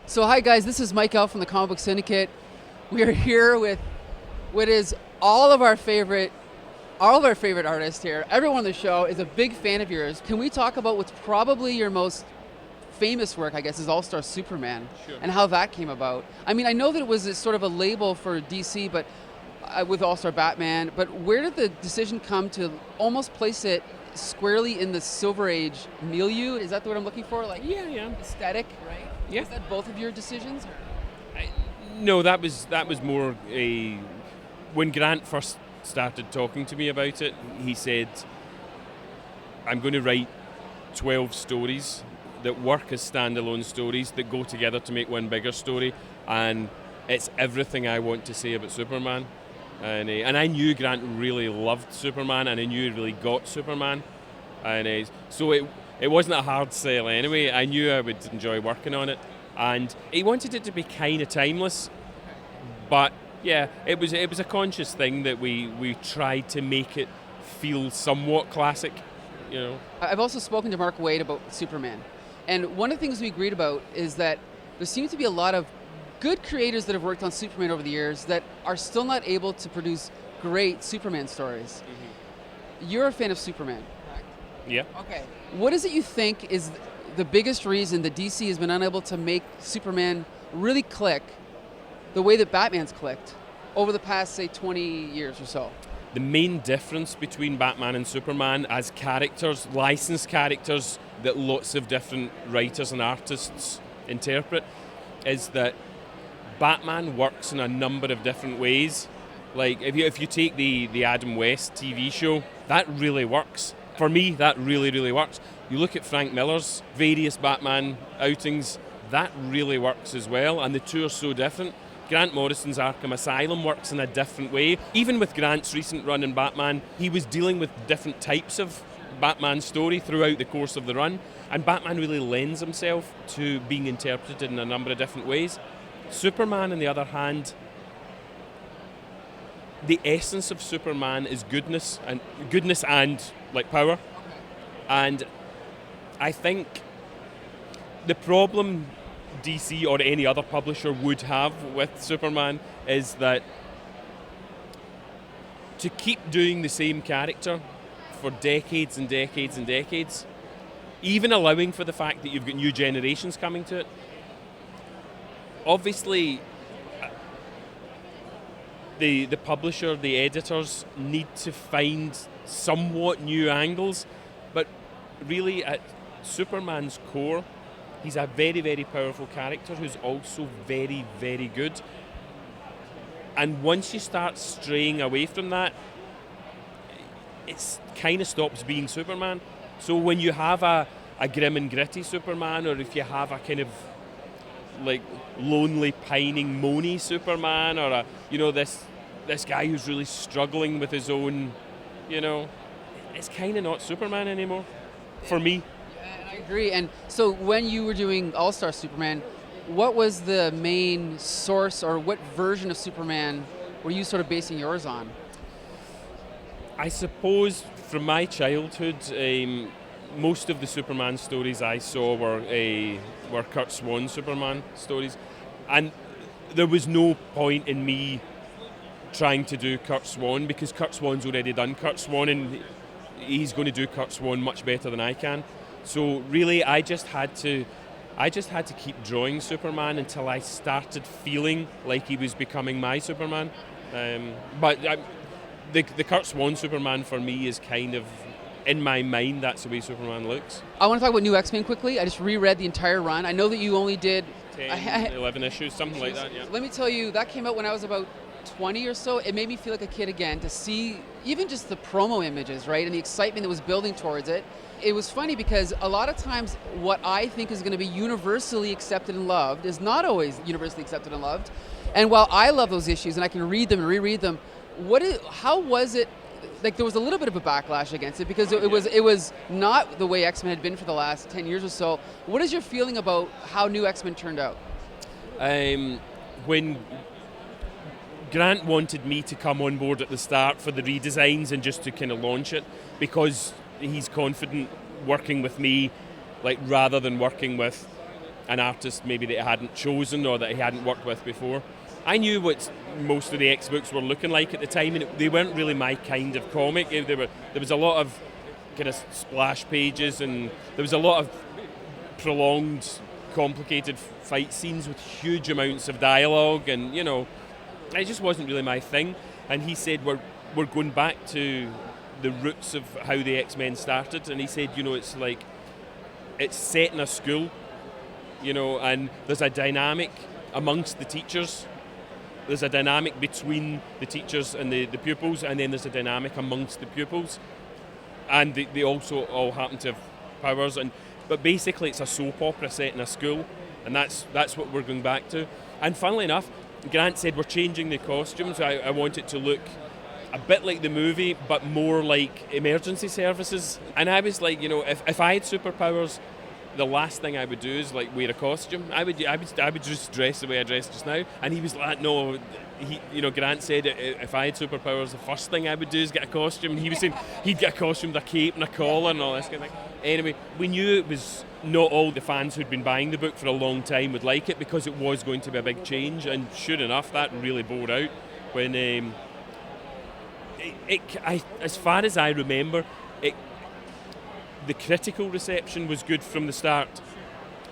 So hi guys, this is Mike L from the Comic Book Syndicate. We are here with what is all of our favorite artists here. Everyone on the show is a big fan of yours. Can we talk about what's probably your most famous work, I guess, is All-Star Superman, Sure. and how that came about? I mean, I know that it was a sort of a label for DC, but with All-Star Batman, but where did the decision come to almost place it squarely in the Silver Age milieu? Is that the word I'm looking for? Like Yeah. aesthetic, right? Yeah. Is that both of your decisions? No, that was more a when Grant first started talking to me about it. He said, "I'm going to write 12 stories that work as standalone stories that go together to make one bigger story, and it's everything I want to say about Superman." And I knew Grant really loved Superman, and I knew he really got Superman, and so it wasn't a hard sell anyway. I knew I would enjoy working on it, and he wanted it to be kind of timeless, but yeah, it was a conscious thing that we tried to make it feel somewhat classic, you know. I've also spoken to Mark Waid about Superman, and one of the things we agreed about is that there seems to be a lot of good creators that have worked on Superman over the years that are still not able to produce great Superman stories. You're a fan of Superman, correct? Yeah. Okay. What is it you think is the biggest reason that DC has been unable to make Superman really click the way that Batman's clicked over the past, say, 20 years or so? The main difference between Batman and Superman as characters, licensed characters that lots of different writers and artists interpret, is that Batman works in a number of different ways. Like if you take the Adam West TV show, that really works. For me, that really works. You look at Frank Miller's various Batman outings, that really works as well, and the two are so different. Grant Morrison's Arkham Asylum works in a different way. Even with Grant's recent run in Batman, he was dealing with different types of Batman story throughout the course of the run, and Batman really lends himself to being interpreted in a number of different ways. Superman, on the other hand, the essence of Superman is goodness and like power. And I think the problem DC or any other publisher would have with Superman is that to keep doing the same character for decades and decades and decades, even allowing for the fact that you've got new generations coming to it, obviously the publisher, the editors need to find somewhat new angles, but really at Superman's core, he's a very powerful character who's also very good. And once you start straying away from that, it kind of stops being Superman. So when you have a grim and gritty Superman, or if you have a kind of like lonely, pining, moany Superman, or this guy who's really struggling with his own, it's kind of not Superman anymore, for me. And I agree. And so when you were doing All-Star Superman, what was the main source, or what version of Superman were you sort of basing yours on? I suppose from my childhood, most of the Superman stories I saw were Kurt Swan Superman stories, and there was no point in me trying to do Kurt Swan because Kurt Swan's already done Kurt Swan, and he's going to do Kurt Swan much better than I can. So really, I just had to keep drawing Superman until I started feeling like he was becoming my Superman. The Kurt Swan Superman for me is kind of, in my mind, that's the way Superman looks. I want to talk about New X-Men quickly. I just reread the entire run. I know that you only did 10, 11 issues, something like that, yeah. Let me tell you, that came out when I was about 20 or so. It made me feel like a kid again to see even just the promo images, right, and the excitement that was building towards it. It was funny because a lot of times what I think is going to be universally accepted and loved is not always universally accepted and loved. And while I love those issues and I can read them and reread them, how was it? Like, there was a little bit of a backlash against it because it was not the way X-Men had been for the last 10 years or so. What is your feeling about how New X-Men turned out? When Grant wanted me to come on board at the start for the redesigns and just to kind of launch it, because he's confident working with me, like rather than working with an artist maybe that he hadn't chosen or that he hadn't worked with before. I knew what most of the X books were looking like at the time, and they weren't really my kind of comic. There was a lot of kind of splash pages, and there was a lot of prolonged, complicated fight scenes with huge amounts of dialogue, and it just wasn't really my thing. And he said, we're going back to the roots of how the X-Men started, and he said, it's set in a school, and there's a dynamic amongst the teachers. There's a dynamic between the teachers and the pupils, and then there's a dynamic amongst the pupils, and they also all happen to have powers. But basically, it's a soap opera set in a school, and that's what we're going back to. And funnily enough, Grant said we're changing the costumes. I want it to look a bit like the movie, but more like emergency services. And I was like, if I had superpowers, the last thing I would do is like wear a costume. I would just dress the way I dress just now. And he was like, no. Grant said if I had superpowers, the first thing I would do is get a costume. And he was saying he'd get a costume with a cape and a collar and all this kind of thing. Anyway, we knew it was not all the fans who'd been buying the book for a long time would like it, because it was going to be a big change. And sure enough, that really bore out when as far as I remember, the critical reception was good from the start,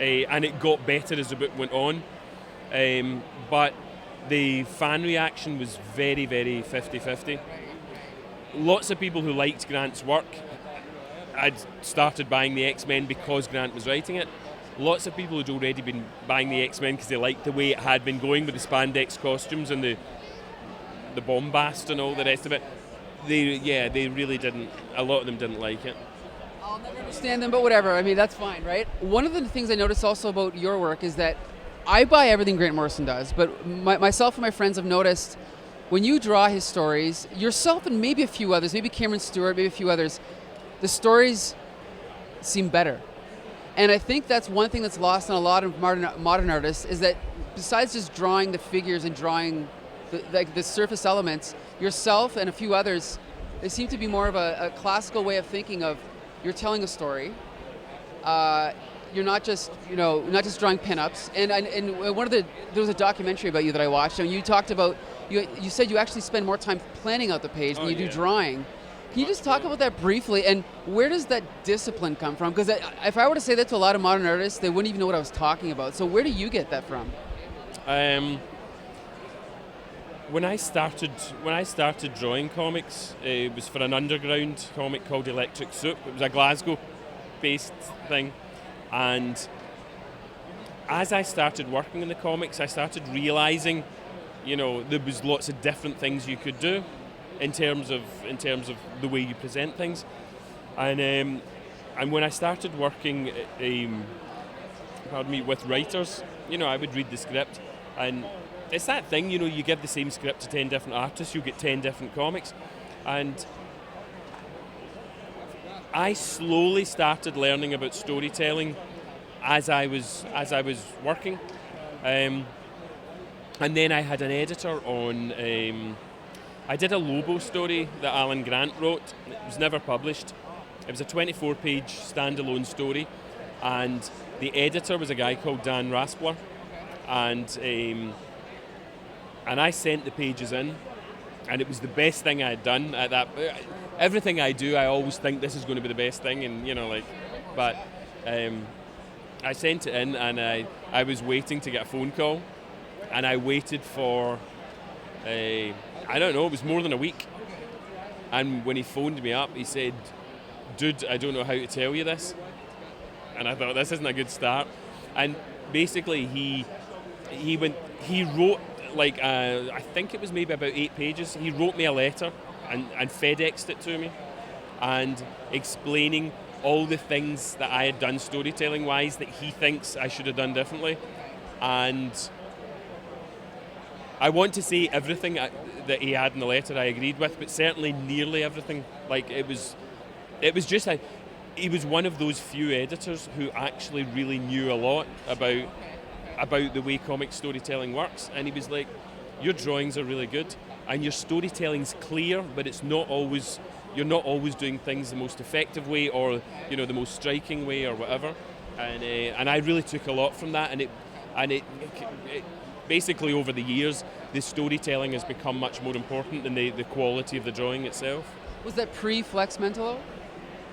and it got better as the book went on. But the fan reaction was very, very 50-50. Lots of people who liked Grant's work had started buying the X-Men because Grant was writing it. Lots of people who'd already been buying the X-Men because they liked the way it had been going with the spandex costumes and the bombast and all the rest of it. They really didn't. A lot of them didn't like it. I'll never understand them, but whatever. I mean, that's fine, right? One of the things I noticed also about your work is that I buy everything Grant Morrison does, but myself and my friends have noticed when you draw his stories, yourself and maybe a few others, maybe Cameron Stewart, maybe a few others, the stories seem better. And I think that's one thing that's lost on a lot of modern artists, is that besides just drawing the figures and drawing the surface elements, yourself and a few others, they seem to be more of a classical way of thinking of, you're telling a story. You're not just drawing pinups. And there was a documentary about you that I watched, and you talked about, you said you actually spend more time planning out the page than you do drawing. Can you just talk about that briefly, and where does that discipline come from? Because if I were to say that to a lot of modern artists, they wouldn't even know what I was talking about. So where do you get that from? When I started drawing comics, it was for an underground comic called Electric Soup. It was a Glasgow-based thing, and as I started working in the comics, I started realizing, there was lots of different things you could do in terms of the way you present things, and when I started working, with writers, I would read the script, and it's that thing, you give the same script to 10 different artists, you get 10 different comics, and I slowly started learning about storytelling as I was working, and then I had an editor on. I did a Lobo story that Alan Grant wrote. It was never published. It was a 24-page standalone story, and the editor was a guy called Dan Raspler, and I sent the pages in, and it was the best thing I had done at that. Everything I do, I always think this is going to be the best thing, and but I sent it in, and I was waiting to get a phone call, and I waited for I don't know, it was more than a week. And when he phoned me up, he said, "Dude, I don't know how to tell you this." And I thought, this isn't a good start. And basically, he wrote, I think it was maybe about 8 pages. He wrote me a letter and FedExed it to me, and explaining all the things that I had done storytelling-wise that he thinks I should have done differently. And I want to say everything that he had in the letter I agreed with, but certainly nearly everything. It was just he was one of those few editors who actually really knew a lot about the way comic storytelling works, and he was like, your drawings are really good and your storytelling's clear, but you're not always doing things the most effective way or the most striking way or whatever. and I really took a lot from that, and it basically over the years, the storytelling has become much more important than the quality of the drawing itself. Was that pre-Flex Mentalo?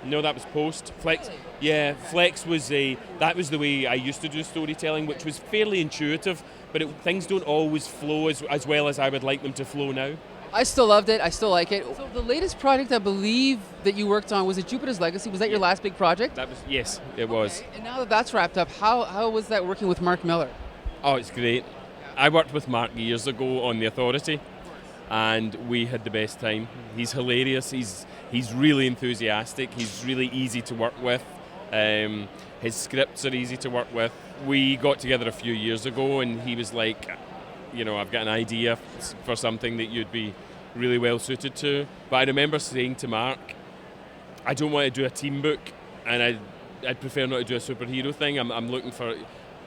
No, that was post. Flex, Really? yeah, Flex was that was the way I used to do storytelling, which was fairly intuitive, but things don't always flow as well as I would like them to flow now. I still loved it. I still like it. So the latest project I believe that you worked on was it Jupiter's Legacy? Was that your last big project? That was, yes, it was. Okay. And now that that's wrapped up, how was that working with Mark Millar? Oh, it's great. I worked with Mark years ago on The Authority, and we had the best time. He's hilarious. He's really enthusiastic. He's really easy to work with. His scripts are easy to work with. We got together a few years ago, and he was like, I've got an idea for something that you'd be really well suited to. But I remember saying to Mark, I don't want to do a team book, and I'd prefer not to do a superhero thing. I'm looking for,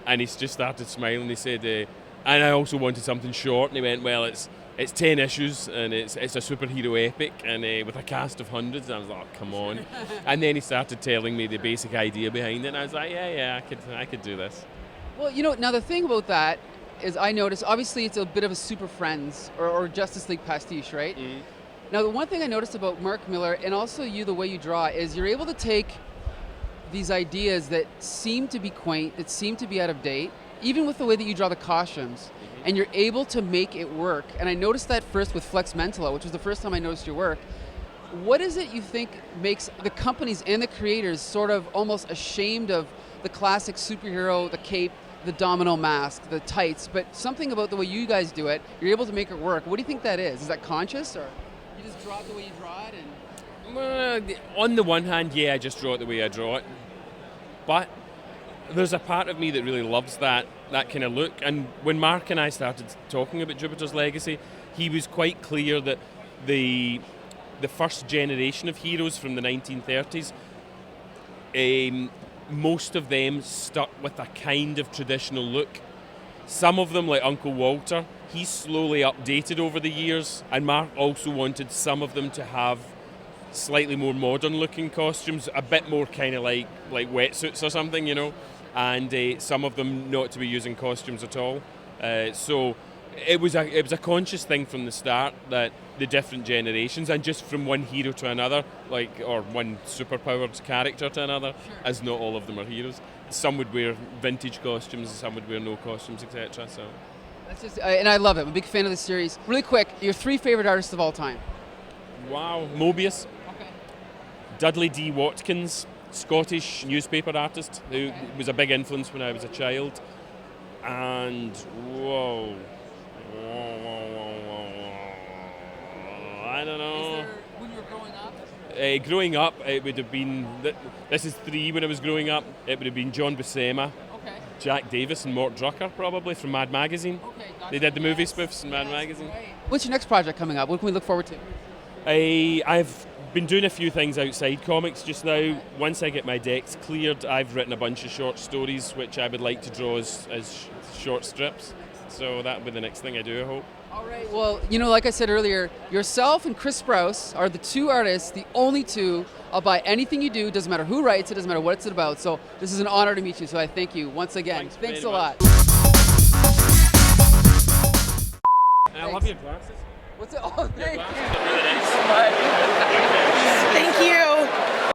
and he just started smiling. He said, and I also wanted something short. And he went, well, it's 10 issues, and it's a superhero epic, and with a cast of hundreds. And I was like, oh, come on. And then he started telling me the basic idea behind it, and I was like, yeah, I could do this. Well, now the thing about that is I noticed, obviously it's a bit of a Super Friends or Justice League pastiche, right? Mm. Now the one thing I noticed about Mark Millar, and also you, the way you draw, is you're able to take these ideas that seem to be quaint, that seem to be out of date, even with the way that you draw the costumes, and you're able to make it work. And I noticed that first with Flex Mentalo, which was the first time I noticed your work. What is it you think makes the companies and the creators sort of almost ashamed of the classic superhero, the cape, the domino mask, the tights, but something about the way you guys do it, you're able to make it work. What do you think that is? Is that conscious, or you just draw it the way you draw it? And on the one hand, yeah, I just draw it the way I draw it. But there's a part of me that really loves that kind of look. And when Mark and I started talking about Jupiter's Legacy, he was quite clear that the first generation of heroes from the 1930s, most of them stuck with a kind of traditional look. Some of them, like Uncle Walter, he's slowly updated over the years, and Mark also wanted some of them to have slightly more modern looking costumes, a bit more kind of like wetsuits or something, and some of them not to be using costumes at all. So it was a conscious thing from the start that the different generations, and just from one hero to another, or one superpowered character to another, as not all of them are heroes. Some would wear vintage costumes, some would wear no costumes, etc. So that's just, and I love it. I'm a big fan of the series. Really quick, your 3 favorite artists of all time. Wow, Mobius. Okay. Dudley D. Watkins, Scottish newspaper artist who was a big influence when I was a child. And I don't know. Is there, when you were growing up? Growing up, it would have been, this is 3 when I was growing up, it would have been John Buscema, Jack Davis and Mort Drucker probably from Mad Magazine. Okay, they did the movie spoofs in Mad Magazine. Right. What's your next project coming up? What can we look forward to? I've been doing a few things outside comics just now. Once I get my decks cleared, I've written a bunch of short stories which I would like to draw as short strips. So that'll be the next thing I do, I hope. All right, well, like I said earlier, yourself and Chris Sprouse are the 2 artists, the only 2. I'll buy anything you do, doesn't matter who writes it, doesn't matter what it's about. So this is an honor to meet you, so I thank you once again. Thanks a lot. And I love your glasses. What's it? Oh, thank you. Your glasses are really nice. Thank you.